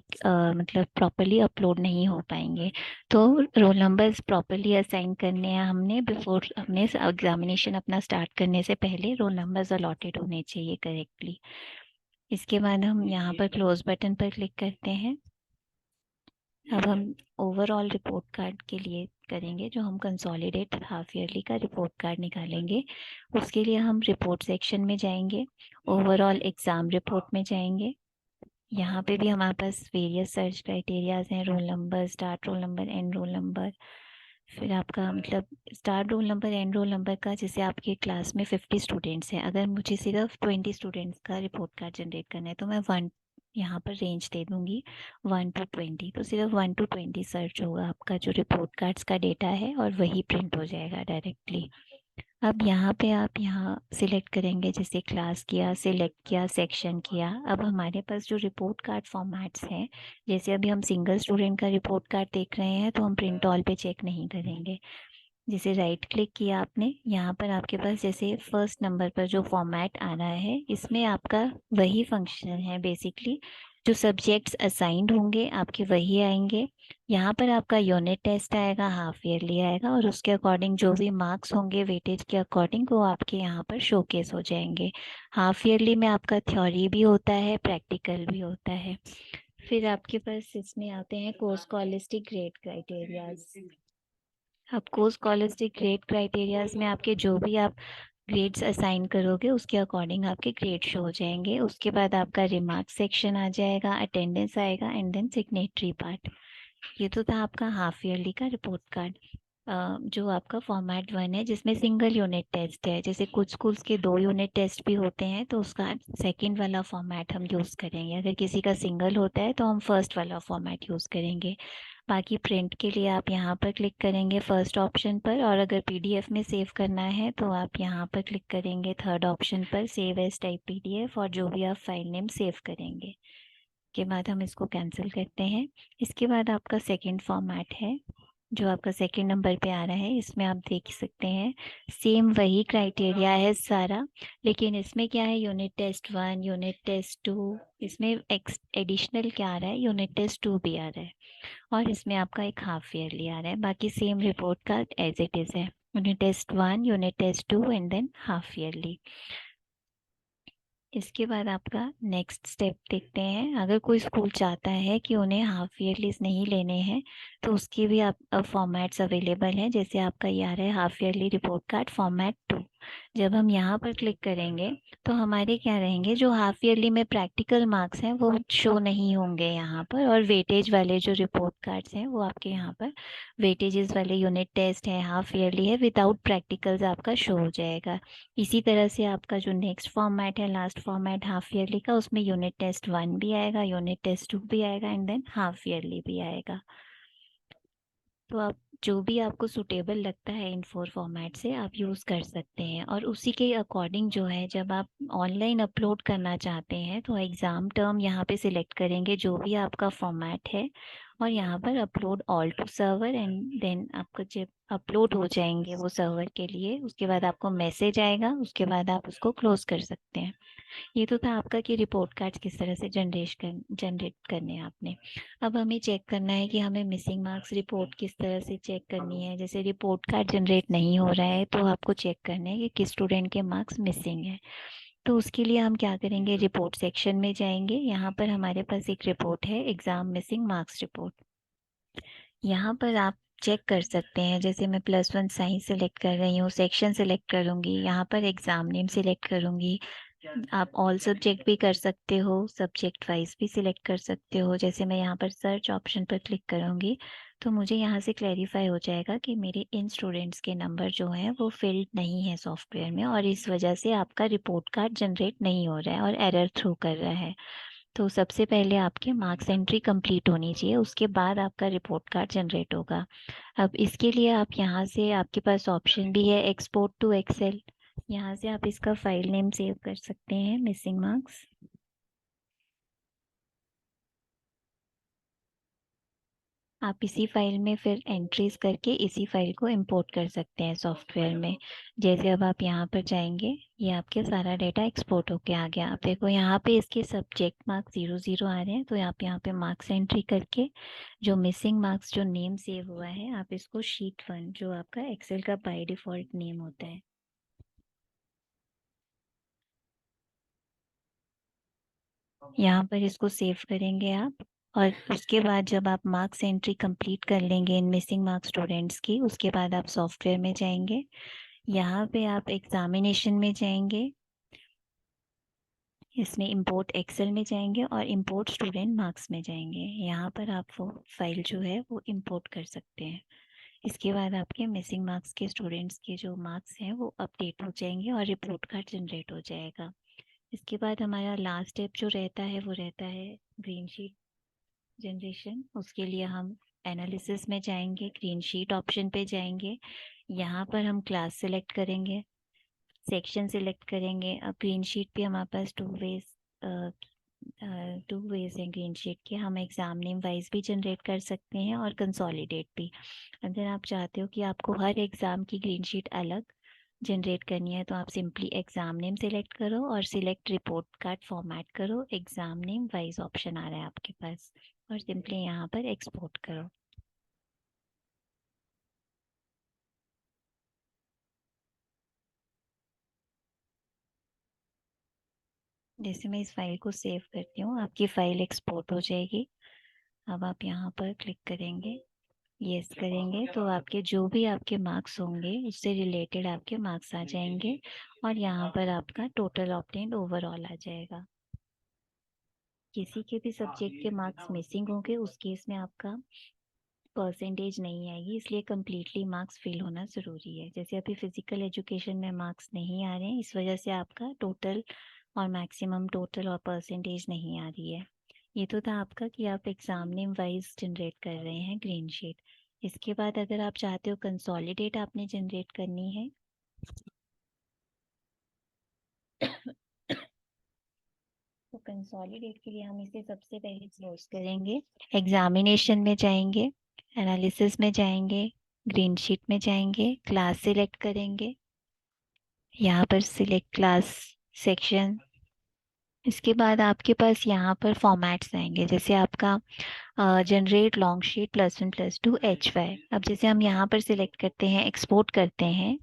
मतलब प्रॉपरली अपलोड नहीं हो पाएंगे। तो रोल नंबर्स प्रॉपरली असाइन करने हैं हमने, बिफोर हमने एग्जामिनेशन अपना स्टार्ट करने से पहले रोल नंबर्स अलॉटेड होने चाहिए करेक्टली। इसके बाद हम यहाँ पर क्लोज बटन पर क्लिक करते हैं। अब हम ओवरऑल रिपोर्ट कार्ड के लिए करेंगे, जो हम कंसोलिडेट हाफ ईयरली का रिपोर्ट कार्ड निकालेंगे। उसके लिए हम रिपोर्ट सेक्शन में जाएंगे, ओवरऑल एग्ज़ाम रिपोर्ट में जाएंगे। यहाँ पे भी हमारे पास वेरियस सर्च क्राइटेरियाज हैं, roll number, start roll number, and roll number. फिर आपका मतलब start roll number, and roll number का, जैसे आपके क्लास में 50 स्टूडेंट्स हैं, अगर मुझे सिर्फ 20 स्टूडेंट्स का रिपोर्ट कार्ड जनरेट करना है तो मैं वन यहाँ पर रेंज दे दूँगी 1 to 20। तो सिर्फ 1 to 20 सर्च होगा आपका जो रिपोर्ट कार्ड्स का डेटा है और वही प्रिंट हो जाएगा डायरेक्टली। अब यहाँ पे आप यहाँ सिलेक्ट करेंगे, जैसे क्लास किया, सिलेक्ट किया, सेक्शन किया। अब हमारे पास जो रिपोर्ट कार्ड फॉर्मेट्स हैं, जैसे अभी हम सिंगल स्टूडेंट का रिपोर्ट कार्ड देख रहे हैं तो हम प्रिंट ऑल पे चेक नहीं करेंगे। जैसे राइट क्लिक किया आपने, यहाँ पर आपके पास जैसे फर्स्ट नंबर पर जो फॉर्मेट आ रहा है इसमें आपका वही फंक्शन है बेसिकली, जो सब्जेक्ट्स असाइंड होंगे आपके वही आएंगे। यहाँ पर आपका यूनिट टेस्ट आएगा, हाफ ईयरली आएगा और उसके अकॉर्डिंग जो भी मार्क्स होंगे वेटेज के अकॉर्डिंग वो आपके यहाँ पर शोकेस हो जाएंगे। हाफ ईयरली में आपका थ्योरी भी होता है, प्रैक्टिकल भी होता है। फिर आपके पास इसमें आते हैं कोर्स कॉलिस्टिक ग्रेड क्राइटेरियाज। आपको स्कॉलस्टिक ग्रेड क्राइटेरियाज में आपके जो भी आप ग्रेड्स असाइन करोगे उसके अकॉर्डिंग आपके ग्रेड शो हो जाएंगे। उसके बाद आपका रिमार्क सेक्शन आ जाएगा, अटेंडेंस आएगा एंड देन सिग्नेटरी पार्ट। ये तो था आपका हाफ ईयरली का रिपोर्ट कार्ड। जो आपका फॉर्मेट 1 है जिसमें सिंगल यूनिट टेस्ट है, जैसे कुछ स्कूल्स के 2 यूनिट टेस्ट भी होते हैं तो उसका सेकंड वाला फॉर्मेट हम यूज़ करेंगे। अगर किसी का सिंगल होता है तो हम फर्स्ट वाला फॉर्मेट यूज़ करेंगे। बाकी प्रिंट के लिए आप यहाँ पर क्लिक करेंगे फर्स्ट ऑप्शन पर, और अगर पीडीएफ में सेव करना है तो आप यहाँ पर क्लिक करेंगे थर्ड ऑप्शन पर, सेव एज टाइप पीडीएफ, और जो भी आप फाइल नेम सेव करेंगे के बाद हम इसको कैंसिल करते हैं। इसके बाद आपका सेकंड फॉर्मेट है जो आपका सेकंड नंबर पे आ रहा है, इसमें आप देख सकते हैं सेम वही क्राइटेरिया है सारा, लेकिन इसमें क्या है, यूनिट टेस्ट 1, यूनिट टेस्ट 2, इसमें एडिशनल क्या आ रहा है, यूनिट टेस्ट 2 भी आ रहा है और इसमें आपका एक हाफ ईयरली आ रहा है। बाकी same report card as it is है, unit test 1, unit test 2 and then half yearly. इसके बाद आपका नेक्स्ट स्टेप देखते हैं। अगर कोई स्कूल चाहता है कि उन्हें हाफ ईयरलीज नहीं लेने हैं तो उसकी भी आप फॉर्मेट्स अवेलेबल हैं। जैसे आपका ये आ रहा है half yearly report card format 2। जब हम यहाँ पर क्लिक करेंगे तो हमारे क्या रहेंगे, जो हाफ ईयरली में प्रैक्टिकल मार्क्स हैं वो शो नहीं होंगे यहाँ पर, और वेटेज वाले जो रिपोर्ट कार्ड्स हैं वो आपके यहाँ पर वेटेजेस वाले यूनिट टेस्ट है, हाफ ईयरली है, विदाउट प्रैक्टिकल्स आपका शो हो जाएगा। इसी तरह से आपका जो नेक्स्ट फॉर्मेट है, लास्ट फॉर्मेट हाफ ईयरली का, उसमें यूनिट टेस्ट 1 भी आएगा, यूनिट टेस्ट 2 भी आएगा एंड देन हाफ ईयरली भी आएगा। तो आप जो भी आपको सुटेबल लगता है इन 4 फॉर्मेट से आप यूज़ कर सकते हैं, और उसी के अकॉर्डिंग जो है जब आप ऑनलाइन अपलोड करना चाहते हैं तो एग्ज़ाम टर्म यहाँ पे सिलेक्ट करेंगे जो भी आपका फॉर्मेट है, और यहाँ पर upload all to server and then आपको जब अपलोड हो जाएंगे वो सर्वर के लिए, उसके बाद आपको मैसेज आएगा, उसके बाद आप उसको क्लोज कर सकते हैं। ये तो था आपका कि रिपोर्ट कार्ड्स किस तरह से जनरेट करने हैं आपने। अब हमें चेक करना है कि हमें मिसिंग मार्क्स रिपोर्ट किस तरह से चेक करनी है। जैसे रिपोर्ट कार्ड जनरेट नहीं हो रहा है तो आपको चेक करना है कि किस स्टूडेंट के मार्क्स मिसिंग है। तो उसके लिए हम क्या करेंगे, रिपोर्ट सेक्शन में जाएंगे। यहाँ पर हमारे पास एक रिपोर्ट है, एग्ज़ाम मिसिंग मार्क्स रिपोर्ट। यहाँ पर आप चेक कर सकते हैं, जैसे मैं +1 साइंस सेलेक्ट कर रही हूँ, सेक्शन सेलेक्ट करूँगी, यहाँ पर एग्ज़ाम नेम सेलेक्ट करूँगी। आप ऑल सब्जेक्ट भी कर सकते हो, सब्जेक्ट वाइज भी सिलेक्ट कर सकते हो। जैसे मैं यहाँ पर सर्च ऑप्शन पर क्लिक करूँगी तो मुझे यहाँ से क्लैरिफाई हो जाएगा कि मेरे इन स्टूडेंट्स के नंबर जो हैं वो फिल्ड नहीं है सॉफ्टवेयर में, और इस वजह से आपका रिपोर्ट कार्ड जनरेट नहीं हो रहा है और एरर थ्रो कर रहा है। तो सबसे पहले आपके मार्क्स एंट्री कंप्लीट होनी चाहिए, उसके बाद आपका रिपोर्ट कार्ड जनरेट होगा। अब इसके लिए आप यहाँ से, आपके पास ऑप्शन भी है एक्सपोर्ट टू एक्सेल, यहाँ से आप इसका फाइल नेम सेव कर सकते हैं मिसिंग मार्क्स। आप इसी फाइल में फिर एंट्रीज करके इसी फाइल को इंपोर्ट कर सकते हैं सॉफ्टवेयर में। जैसे अब आप यहाँ पर जाएंगे, ये आपके सारा डेटा एक्सपोर्ट होके आ गया। आप देखो यहाँ पे इसके सब्जेक्ट मार्क्स 0 0 आ रहे हैं, तो आप यहाँ पे मार्क्स एंट्री करके जो मिसिंग मार्क्स जो नेम सेव हुआ है, आप इसको शीट 1 जो आपका एक्सेल का बाय डिफॉल्ट नेम होता है, यहाँ पर इसको सेव करेंगे आप। और उसके बाद जब आप मार्क्स एंट्री कंप्लीट कर लेंगे इन मिसिंग मार्क्स स्टूडेंट्स की, उसके बाद आप सॉफ्टवेयर में जाएंगे, यहाँ पे आप एग्जामिनेशन में जाएंगे, इसमें इंपोर्ट एक्सेल में जाएंगे और इंपोर्ट स्टूडेंट मार्क्स में जाएंगे। यहाँ पर आप वो फाइल जो है वो इंपोर्ट कर सकते हैं। इसके बाद आपके मिसिंग मार्क्स के स्टूडेंट्स के जो मार्क्स हैं वो अपडेट हो जाएंगे और रिपोर्ट कार्ड जनरेट हो जाएगा। इसके बाद हमारा लास्ट स्टेप जो रहता है वो रहता है ग्रीन शीट जनरेशन। उसके लिए हम एनालिसिस में जाएंगे, ग्रीन शीट ऑप्शन पे जाएंगे, यहाँ पर हम क्लास सेलेक्ट करेंगे, सेक्शन सिलेक्ट करेंगे। अब ग्रीन शीट पे हमारे पास टू वेज हैं ग्रीन शीट के, हम एग्ज़ाम नेम वाइज भी जनरेट कर सकते हैं और कंसोलिडेट भी। अगर आप चाहते हो कि आपको हर एग्ज़ाम की ग्रीन शीट अलग जनरेट करनी है, तो आप सिंपली एग्ज़ाम नेम सेलेक्ट करो और सिलेक्ट रिपोर्ट कार्ड फॉर्मेट करो, एग्ज़ाम नेम वाइज ऑप्शन आ रहा है आपके पास, और सिंपली यहाँ पर एक्सपोर्ट करो। जैसे मैं इस फाइल को सेव करती हूँ, आपकी फ़ाइल एक्सपोर्ट हो जाएगी। अब आप यहाँ पर क्लिक करेंगे, यस करेंगे, तो आपके जो भी आपके मार्क्स होंगे उससे रिलेटेड आपके मार्क्स आ जाएंगे, और यहाँ पर आपका टोटल ऑब्टेन्ड ओवरऑल आ जाएगा। किसी के भी सब्जेक्ट के मार्क्स मिसिंग होंगे उस केस में आपका परसेंटेज नहीं आएगी, इसलिए कम्प्लीटली मार्क्स फिल होना ज़रूरी है। जैसे अभी फिजिकल एजुकेशन में मार्क्स नहीं आ रहे हैं, इस वजह से आपका टोटल और मैक्सिमम टोटल और परसेंटेज नहीं आ रही है। ये तो था आपका कि आप एग्ज़ाम नेम वाइज जनरेट कर रहे हैं ग्रीन शीट। इसके बाद अगर आप चाहते हो कंसोलिडेट आपने जनरेट करनी है, तो कंसोलिडेट के लिए हम इसे सबसे पहले क्लोज करेंगे, एग्जामिनेशन में जाएंगे, एनालिसिस में जाएंगे, ग्रीन शीट में जाएंगे, क्लास सिलेक्ट करेंगे, यहाँ पर सिलेक्ट क्लास सेक्शन। इसके बाद आपके पास यहाँ पर फॉर्मेट्स आएंगे, जैसे आपका जनरेट लॉन्ग शीट +1 +2 HY। अब जैसे हम यहाँ पर सिलेक्ट करते हैं, एक्सपोर्ट करते हैं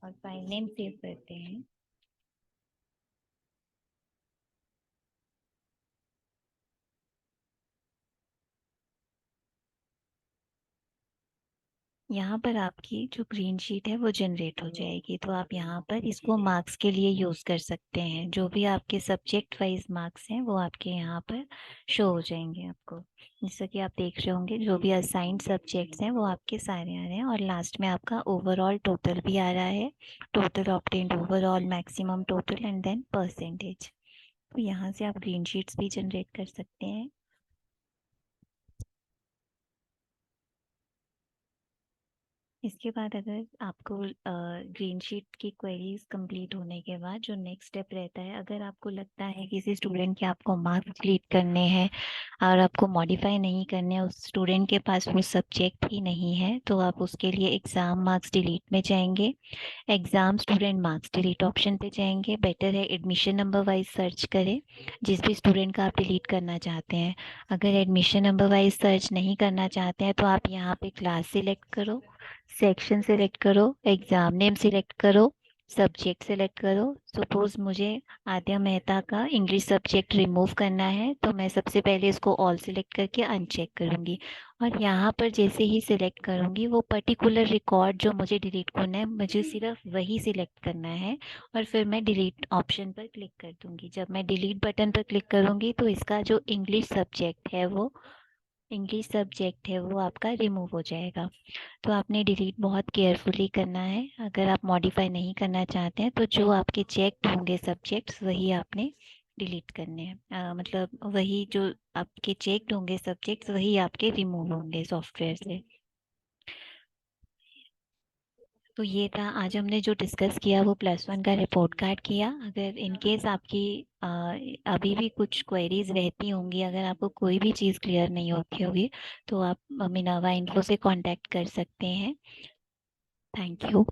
और फाइल नेम सेव करते हैं, यहाँ पर आपकी जो ग्रीन शीट है वो जनरेट हो जाएगी। तो आप यहाँ पर इसको मार्क्स के लिए यूज़ कर सकते हैं, जो भी आपके सब्जेक्ट वाइज मार्क्स हैं वो आपके यहाँ पर शो हो जाएंगे आपको। जैसा कि आप देख रहे होंगे, जो भी असाइंड सब्जेक्ट्स हैं वो आपके सारे आ रहे हैं, और लास्ट में आपका ओवरऑल टोटल भी आ रहा है, total obtained overall, maximum total and then percentage. तो यहाँ से आप ग्रीन शीट्स भी जनरेट कर सकते हैं। इसके बाद अगर आपको ग्रीन शीट की क्वेरीज कंप्लीट होने के बाद जो नेक्स्ट स्टेप रहता है, अगर आपको लगता है किसी स्टूडेंट के आपको मार्क्स डिलीट करने हैं और आपको मॉडिफाई नहीं करने हैं, उस स्टूडेंट के पास वो सब्जेक्ट ही नहीं है, तो आप उसके लिए एग्ज़ाम मार्क्स डिलीट में जाएंगे, exam student marks delete option पे जाएंगे। बेटर है एडमिशन नंबर वाइज सर्च करें, जिस भी स्टूडेंट का आप डिलीट करना चाहते हैं। अगर एडमिशन नंबर वाइज सर्च नहीं करना चाहते हैं, तो आप यहाँ पे क्लास सिलेक्ट करो, सेक्शन सिलेक्ट करो, एग्ज़ाम नेम सिलेक्ट करो, सब्जेक्ट सिलेक्ट करो। सपोज़ मुझे आद्या मेहता का इंग्लिश सब्जेक्ट रिमूव करना है, तो मैं सबसे पहले इसको ऑल सिलेक्ट करके अनचेक करूँगी, और यहाँ पर जैसे ही सिलेक्ट करूँगी वो पर्टिकुलर रिकॉर्ड जो मुझे डिलीट करना है, मुझे सिर्फ वही सिलेक्ट करना है, और फिर मैं डिलीट ऑप्शन पर क्लिक कर दूँगी। जब मैं डिलीट बटन पर क्लिक करूँगी तो इसका जो इंग्लिश सब्जेक्ट है वो इंग्लिश सब्जेक्ट है वो आपका रिमूव हो जाएगा। तो आपने डिलीट बहुत केयरफुली करना है। अगर आप मॉडिफाई नहीं करना चाहते हैं तो जो आपके चेक्ड होंगे सब्जेक्ट्स वही आपने डिलीट करने हैं। मतलब वही जो आपके चेक्ड होंगे सब्जेक्ट्स वही आपके रिमूव होंगे सॉफ्टवेयर से। तो ये था आज हमने जो डिस्कस किया, वो +1 का रिपोर्ट कार्ड किया। अगर इन केस आपकी अभी भी कुछ क्वेरीज रहती होंगी, अगर आपको कोई भी चीज़ क्लियर नहीं होती होगी, तो आप मिनर्वा इन्फो से कांटेक्ट कर सकते हैं। Thank you.